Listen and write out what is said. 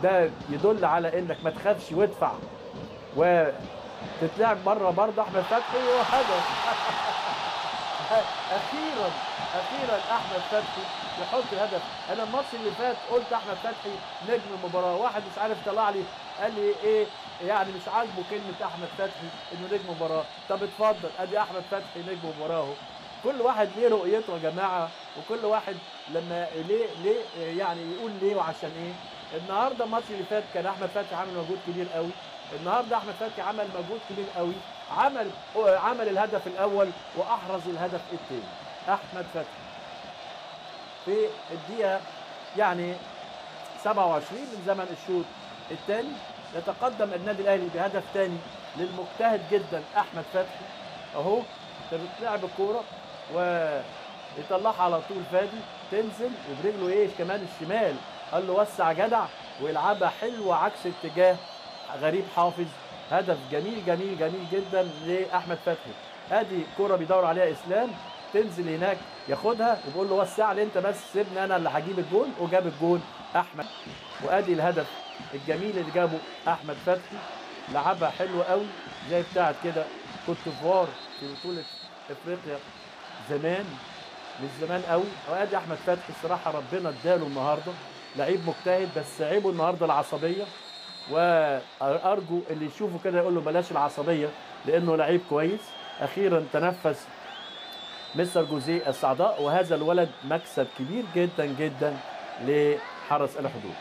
ده يدل على انك ما تخافش وادفع وتتلعب بره برضه احمد فتحي وهدف. اخيرا اخيرا احمد فتحي يحط الهدف. انا الماتش اللي فات قلت احمد فتحي نجم المباراه، واحد مش عارف طلع لي قال لي ايه يعني مش عاجبه كلمه احمد فتحي انه نجم مباراه. طب اتفضل ادي احمد فتحي نجم مباراه اهو. كل واحد ليه رؤيته يا جماعه، وكل واحد لما ليه يعني يقول ليه وعشان ايه. النهارده الماتش اللي فات كان احمد فتحي عامل مجهود كبير قوي، النهارده احمد فتحي عمل مجهود كبير قوي، عمل الهدف الاول واحرز الهدف الثاني. احمد فتحي في الدقيقه يعني 27 من زمن الشوط الثاني يتقدم النادي الاهلي بهدف ثاني للمجتهد جدا احمد فتحي. اهو بتلعب الكوره ويطلعها على طول فادي، تنزل وبرجله ايه كمان الشمال، قال له وسع جدع ويلعبها حلوه عكس اتجاه غريب حافظ. هدف جميل جميل جميل جدا لاحمد فتحي. ادي كوره بيدور عليها اسلام، تنزل هناك ياخدها وبيقول له وسع لي انت بس سيبني انا اللي هجيب الجول، وجاب الجول احمد. وادي الهدف الجميل اللي جابه احمد فتحي، لعبها حلوه قوي زي بتاعت كده كوت ديفوار في بطوله افريقيا زمان، مش زمان قوي. وادي احمد فتحي الصراحه ربنا اداله النهارده، لعيب مجتهد بس عيبه النهارده العصبيه، وارجو اللي يشوفه كده يقول له بلاش العصبيه لانه لعيب كويس. اخيرا تنفس مستر جوزيه السعداء، وهذا الولد مكسب كبير جدا جدا لحرس الحدود.